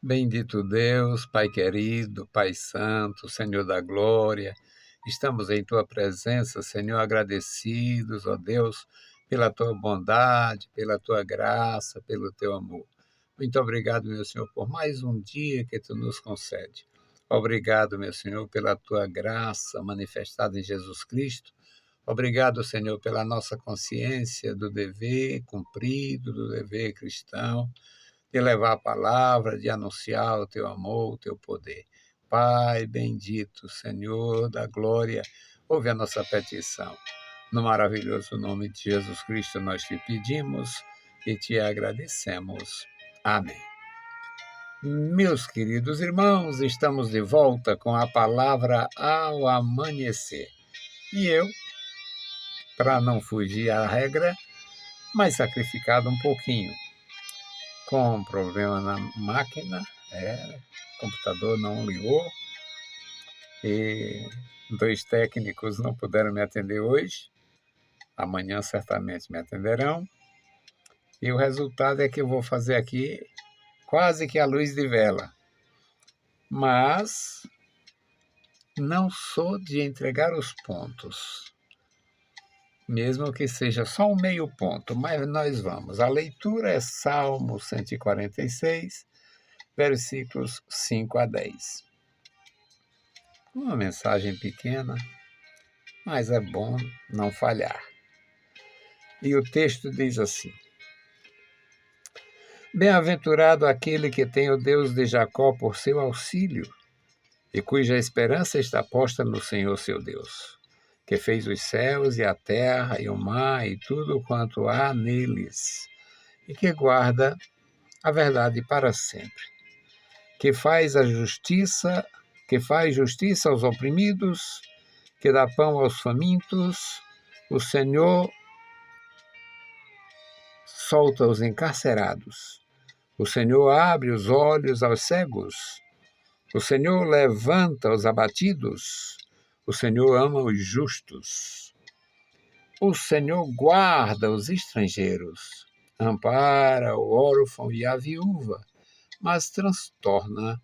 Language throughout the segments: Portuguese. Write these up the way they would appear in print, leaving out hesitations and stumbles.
Bendito Deus, Pai querido, Pai santo, Senhor da glória, estamos em tua presença, Senhor, agradecidos, ó Deus, pela tua bondade, pela tua graça, pelo teu amor. Muito obrigado, meu Senhor, por mais um dia que tu nos concede. Obrigado, meu Senhor, pela tua graça manifestada em Jesus Cristo. Obrigado, Senhor, pela nossa consciência do dever cumprido, do dever cristão de levar a palavra, de anunciar o teu amor, o teu poder. Pai bendito, Senhor da glória, ouve a nossa petição. No maravilhoso nome de Jesus Cristo nós te pedimos e te agradecemos. Amém. Meus queridos irmãos, estamos de volta com a palavra ao amanhecer. E eu, para não fugir à regra, mas sacrificado um pouquinho, com um problema na máquina, o computador não ligou e dois técnicos não puderam me atender hoje. Amanhã certamente me atenderão. E o resultado é que eu vou fazer aqui quase que à luz de vela. Mas não sou de entregar os pontos, mesmo que seja só um meio ponto, mas nós vamos. A leitura é Salmo 146, versículos 5 a 10. Uma mensagem pequena, mas é bom não falhar. E o texto diz assim: Bem-aventurado aquele que tem o Deus de Jacó por seu auxílio, e cuja esperança está posta no Senhor seu Deus, que fez os céus e a terra e o mar e tudo quanto há neles, e que guarda a verdade para sempre, que faz justiça aos oprimidos, que dá pão aos famintos. O Senhor solta os encarcerados. O Senhor abre os olhos aos cegos. O Senhor levanta os abatidos. O Senhor ama os justos. O Senhor guarda os estrangeiros. Ampara o órfão e a viúva, mas transtorna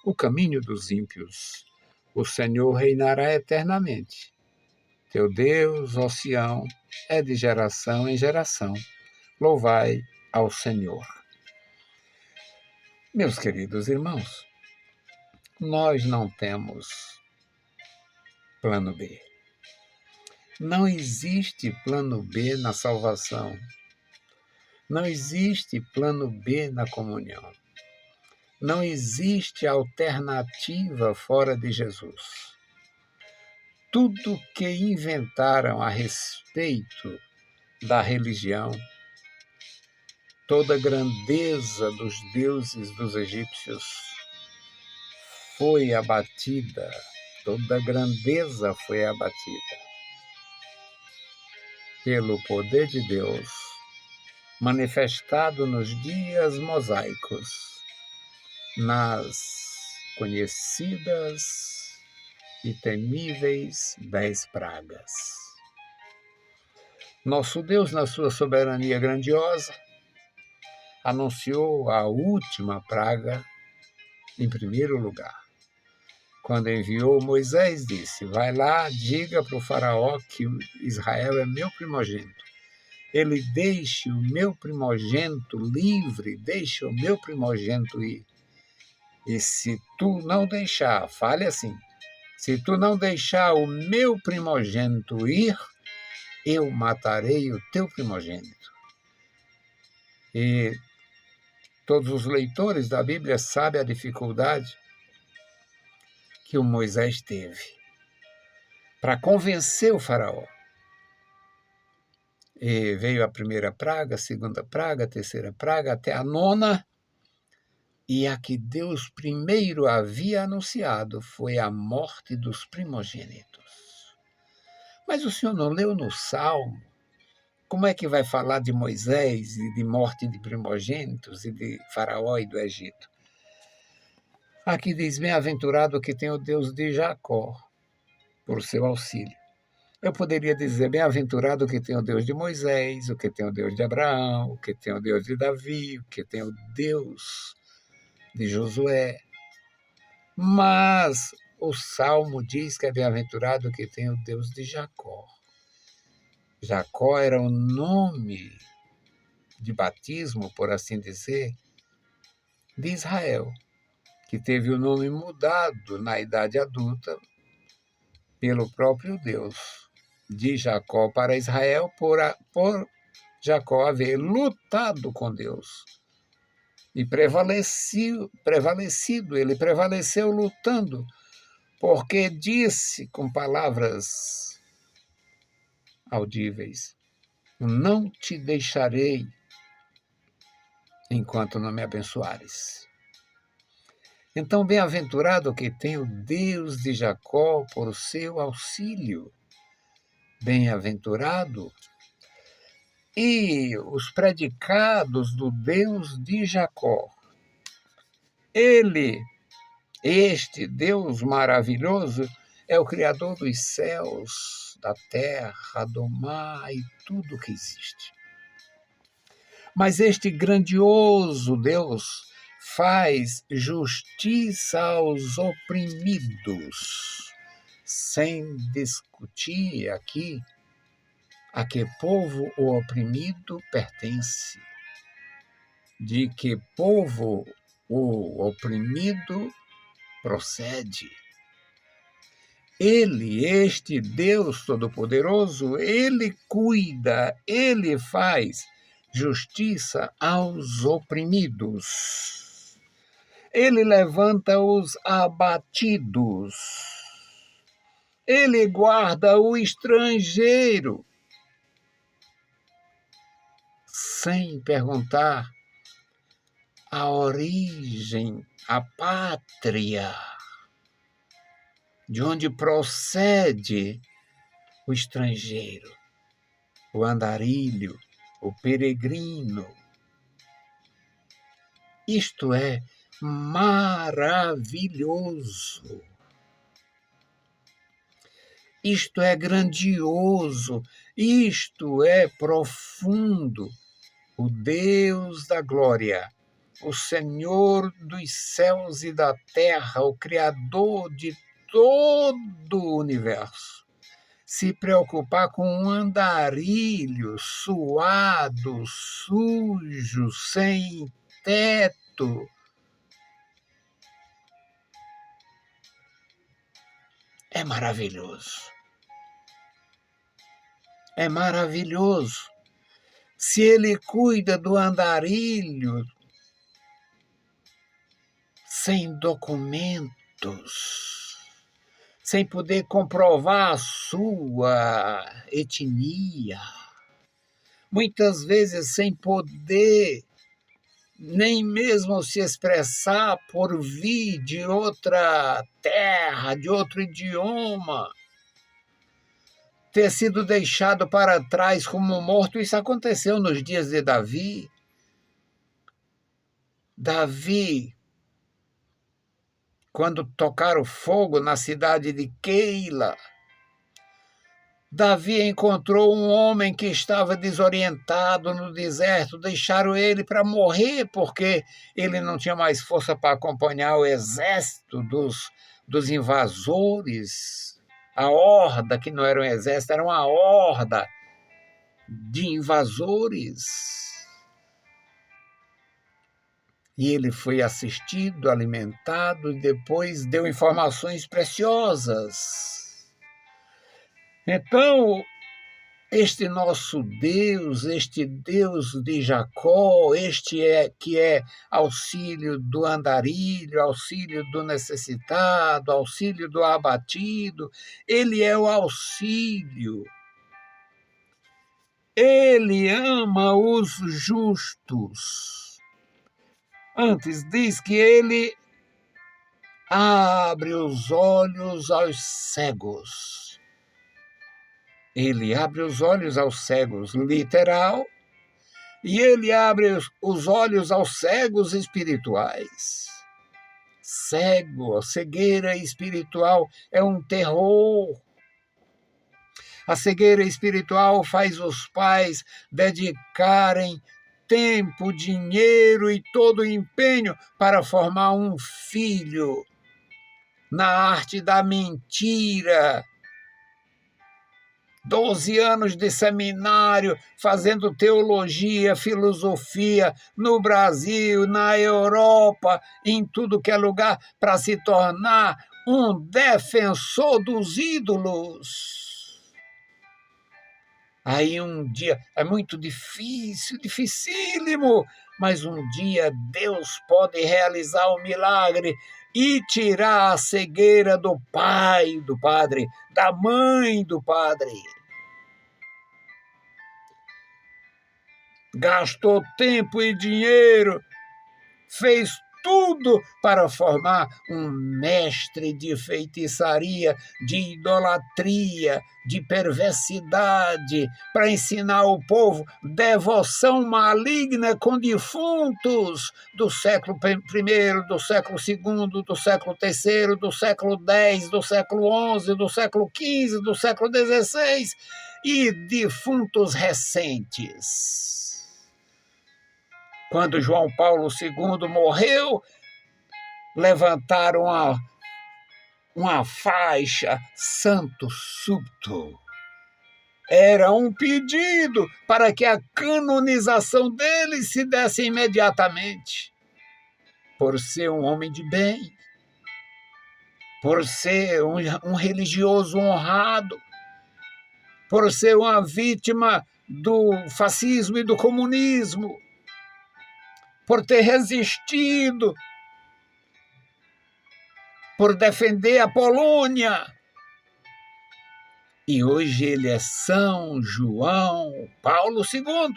o caminho dos ímpios. O Senhor reinará eternamente. Teu Deus, ó Sião, é de geração em geração. Louvai ao Senhor. Meus queridos irmãos, nós não temos plano B. Não existe plano B na salvação. Não existe plano B na comunhão. Não existe alternativa fora de Jesus. Tudo que inventaram a respeito da religião, toda a grandeza dos deuses dos egípcios foi abatida, toda a grandeza foi abatida pelo poder de Deus manifestado nos dias mosaicos, nas conhecidas e temíveis 10 pragas. Nosso Deus, na sua soberania grandiosa, anunciou a última praga em primeiro lugar. Quando enviou Moisés, disse: vai lá, diga para o faraó que Israel é meu primogênito. Ele deixe o meu primogênito livre, deixe o meu primogênito ir. E se tu não deixar, fale assim, se tu não deixar o meu primogênito ir, eu matarei o teu primogênito. E todos os leitores da Bíblia sabem a dificuldade que o Moisés teve para convencer o faraó. E veio a primeira praga, a segunda praga, a terceira praga, até a nona. E a que Deus primeiro havia anunciado foi a morte dos primogênitos. Mas o senhor não leu no Salmo? Como é que vai falar de Moisés e de morte de primogênitos e de Faraó e do Egito? Aqui diz: bem-aventurado que tem o Deus de Jacó por seu auxílio. Eu poderia dizer: bem-aventurado que tem o Deus de Moisés, o que tem o Deus de Abraão, o que tem o Deus de Davi, o que tem o Deus de Josué. Mas o Salmo diz que é bem-aventurado que tem o Deus de Jacó. Jacó era o nome de batismo, por assim dizer, de Israel, que teve o nome mudado na idade adulta pelo próprio Deus, de Jacó para Israel, por Jacó haver lutado com Deus. E ele prevaleceu lutando, porque disse com palavras audíveis: não te deixarei enquanto não me abençoares. Então, bem-aventurado que tem o Deus de Jacó por seu auxílio. Bem-aventurado. E os predicados do Deus de Jacó. Este Deus maravilhoso, é o Criador dos céus, da terra, do mar e tudo que existe. Mas este grandioso Deus faz justiça aos oprimidos, sem discutir aqui a que povo o oprimido pertence, de que povo o oprimido procede. Ele, este Deus Todo-Poderoso, ele cuida, ele faz justiça aos oprimidos. Ele levanta os abatidos. Ele guarda o estrangeiro, sem perguntar a origem, a pátria, de onde procede o estrangeiro, o andarilho, o peregrino. Isto é maravilhoso. Isto é grandioso, isto é profundo. O Deus da glória, o Senhor dos céus e da terra, o Criador de todo o universo, se preocupar com um andarilho suado, sujo, sem teto, é maravilhoso. É maravilhoso. Se ele cuida do andarilho sem documentos, sem poder comprovar a sua etnia, muitas vezes sem poder nem mesmo se expressar por vir de outra terra, de outro idioma, ter sido deixado para trás como morto. Isso aconteceu nos dias de Davi. Davi, quando tocaram fogo na cidade de Keila, Davi encontrou um homem que estava desorientado no deserto, deixaram ele para morrer, porque ele não tinha mais força para acompanhar o exército dos invasores. A horda, que não era um exército, era uma horda de invasores. E ele foi assistido, alimentado e depois deu informações preciosas. Então, este nosso Deus, este Deus de Jacó, que é auxílio do andarilho, auxílio do necessitado, auxílio do abatido, ele é o auxílio. Ele ama os justos. Antes diz que ele abre os olhos aos cegos. Ele abre os olhos aos cegos, literal, e ele abre os olhos aos cegos espirituais. Cego, cegueira espiritual é um terror. A cegueira espiritual faz os pais dedicarem tempo, dinheiro e todo o empenho para formar um filho na arte da mentira. 12 anos de seminário, fazendo teologia, filosofia, no Brasil, na Europa, em tudo que é lugar, para se tornar um defensor dos ídolos. Aí um dia, é muito difícil, dificílimo, mas um dia Deus pode realizar o milagre e tirar a cegueira do pai do padre, da mãe do padre. Gastou tempo e dinheiro, fez tudo para formar um mestre de feitiçaria, de idolatria, de perversidade, para ensinar ao povo devoção maligna com defuntos do século I, do século II, do século III, do século X, do século XI, do século XV, do século XVI e defuntos recentes. Quando João Paulo II morreu, levantaram uma faixa santo súbito. Era um pedido para que a canonização dele se desse imediatamente, por ser um homem de bem, por ser um religioso honrado, por ser uma vítima do fascismo e do comunismo, por ter resistido, por defender a Polônia. E hoje ele é São João Paulo II.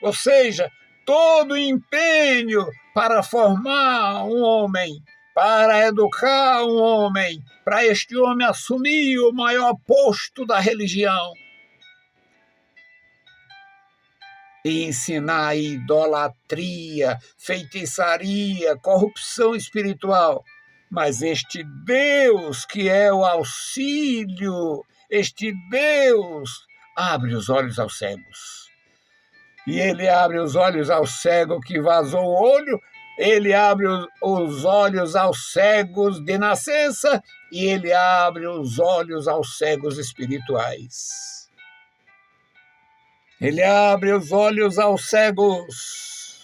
Ou seja, todo o empenho para formar um homem, para educar um homem, para este homem assumir o maior posto da religião e ensinar a idolatria, feitiçaria, corrupção espiritual. Mas este Deus que é o auxílio, este Deus abre os olhos aos cegos. E ele abre os olhos ao cego que vazou o olho, ele abre os olhos aos cegos de nascença e ele abre os olhos aos cegos espirituais. Ele abre os olhos aos cegos.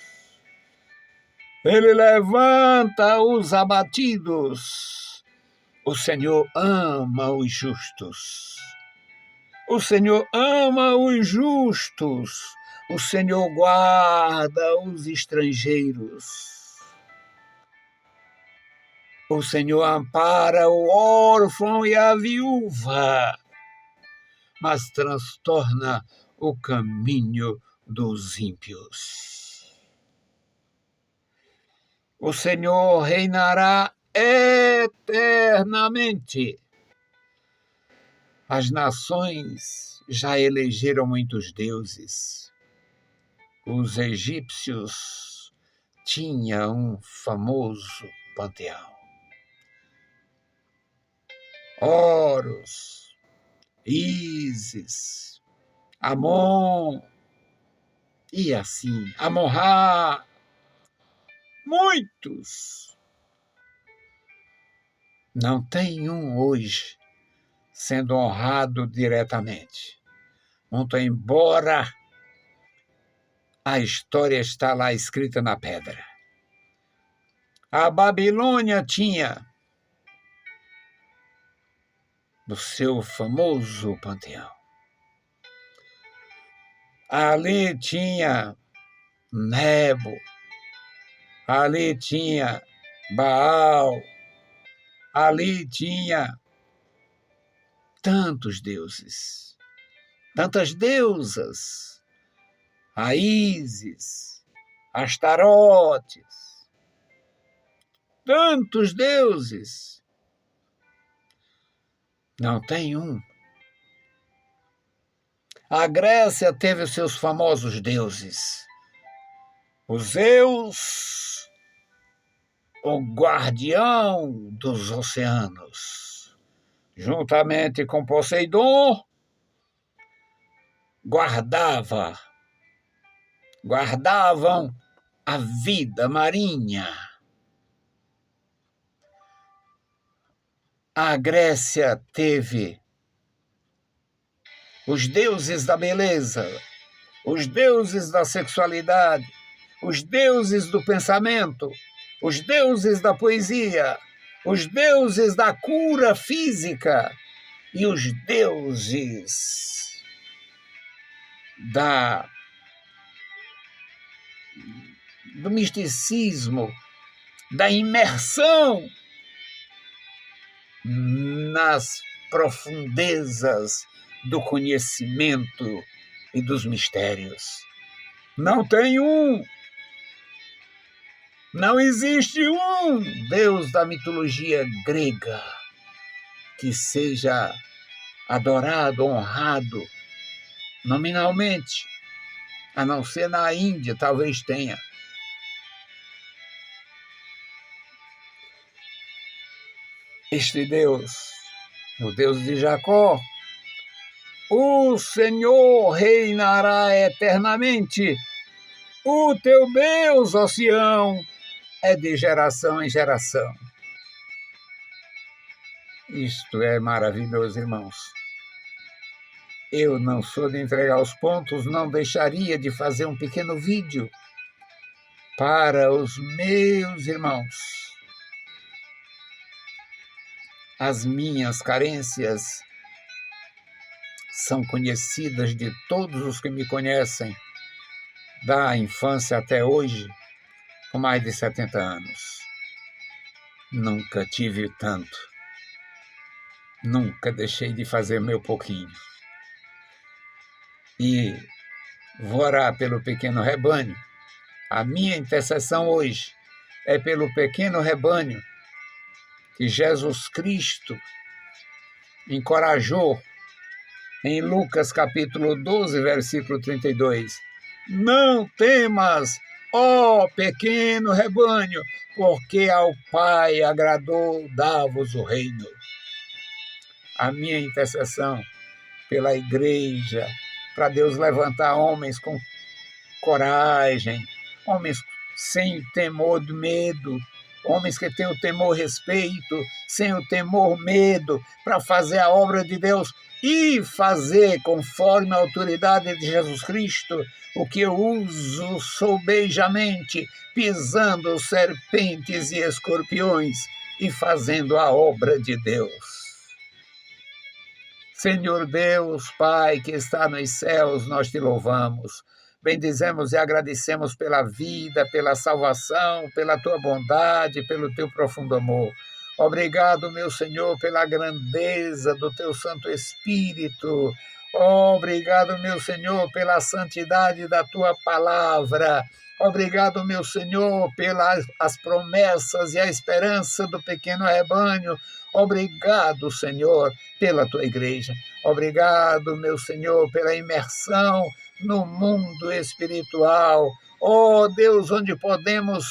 Ele levanta os abatidos. O Senhor ama os justos. O Senhor ama os justos. O Senhor guarda os estrangeiros. O Senhor ampara o órfão e a viúva, mas transtorna o caminho dos ímpios. O Senhor reinará eternamente. As nações já elegeram muitos deuses. Os egípcios tinham um famoso panteão. Horus, Ísis, Amon, e assim, Amon-Ra, muitos. Não tem um hoje sendo honrado diretamente. Muito embora a história está lá escrita na pedra. A Babilônia tinha o seu famoso panteão. Ali tinha Nebo, ali tinha Baal, ali tinha tantos deuses, tantas deusas, a Ísis, Astarotes, tantos deuses. Não tem um. A Grécia teve os seus famosos deuses. O Zeus, o guardião dos oceanos, juntamente com Poseidon, guardava guardavam a vida marinha. A Grécia teve os deuses da beleza, os deuses da sexualidade, os deuses do pensamento, os deuses da poesia, os deuses da cura física e os deuses do misticismo, da imersão nas profundezas do conhecimento e dos mistérios. Não tem um, não existe um Deus da mitologia grega que seja adorado, honrado nominalmente, a não ser na Índia, talvez tenha. Este Deus, o Deus de Jacó, o Senhor reinará eternamente. O teu Deus, ó Sião, é de geração em geração. Isto é maravilhoso, irmãos. Eu não sou de entregar os pontos, não deixaria de fazer um pequeno vídeo para os meus irmãos. As minhas carências são conhecidas de todos os que me conhecem, da infância até hoje, com mais de 70 anos. Nunca tive tanto. Nunca deixei de fazer meu pouquinho. E vou orar pelo pequeno rebanho. A minha intercessão hoje é pelo pequeno rebanho que Jesus Cristo encorajou em Lucas capítulo 12, versículo 32. Não temas, ó pequeno rebanho, porque ao Pai agradou dar-vos o reino. A minha intercessão pela igreja, para Deus levantar homens com coragem, homens sem temor do medo, homens que têm o temor respeito, sem o temor medo, para fazer a obra de Deus e fazer conforme a autoridade de Jesus Cristo, o que eu uso sobejamente, pisando serpentes e escorpiões e fazendo a obra de Deus. Senhor Deus, Pai, que está nos céus, nós te louvamos. Bendizemos e agradecemos pela vida, pela salvação, pela tua bondade, pelo teu profundo amor. Obrigado, meu Senhor, pela grandeza do teu Santo Espírito. Obrigado, meu Senhor, pela santidade da tua palavra. Obrigado, meu Senhor, pelas as promessas e a esperança do pequeno rebanho. Obrigado, Senhor, pela tua igreja. Obrigado, meu Senhor, pela imersão no mundo espiritual. Ó Deus, onde podemos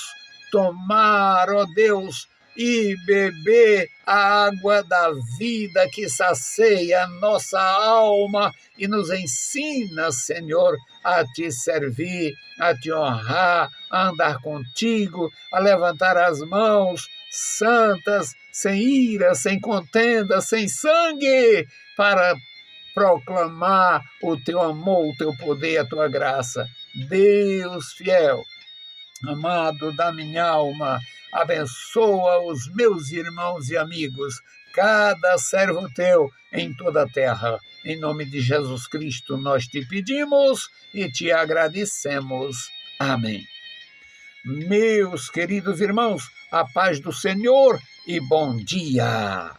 tomar, ó Deus, e beber a água da vida que sacia a nossa alma e nos ensina, Senhor, a te servir, a te honrar, a andar contigo, a levantar as mãos santas, sem ira, sem contenda, sem sangue, para proclamar o teu amor, o teu poder, a tua graça. Deus fiel, amado da minha alma, abençoa os meus irmãos e amigos, cada servo teu em toda a terra. Em nome de Jesus Cristo nós te pedimos e te agradecemos. Amém. Meus queridos irmãos, a paz do Senhor e bom dia.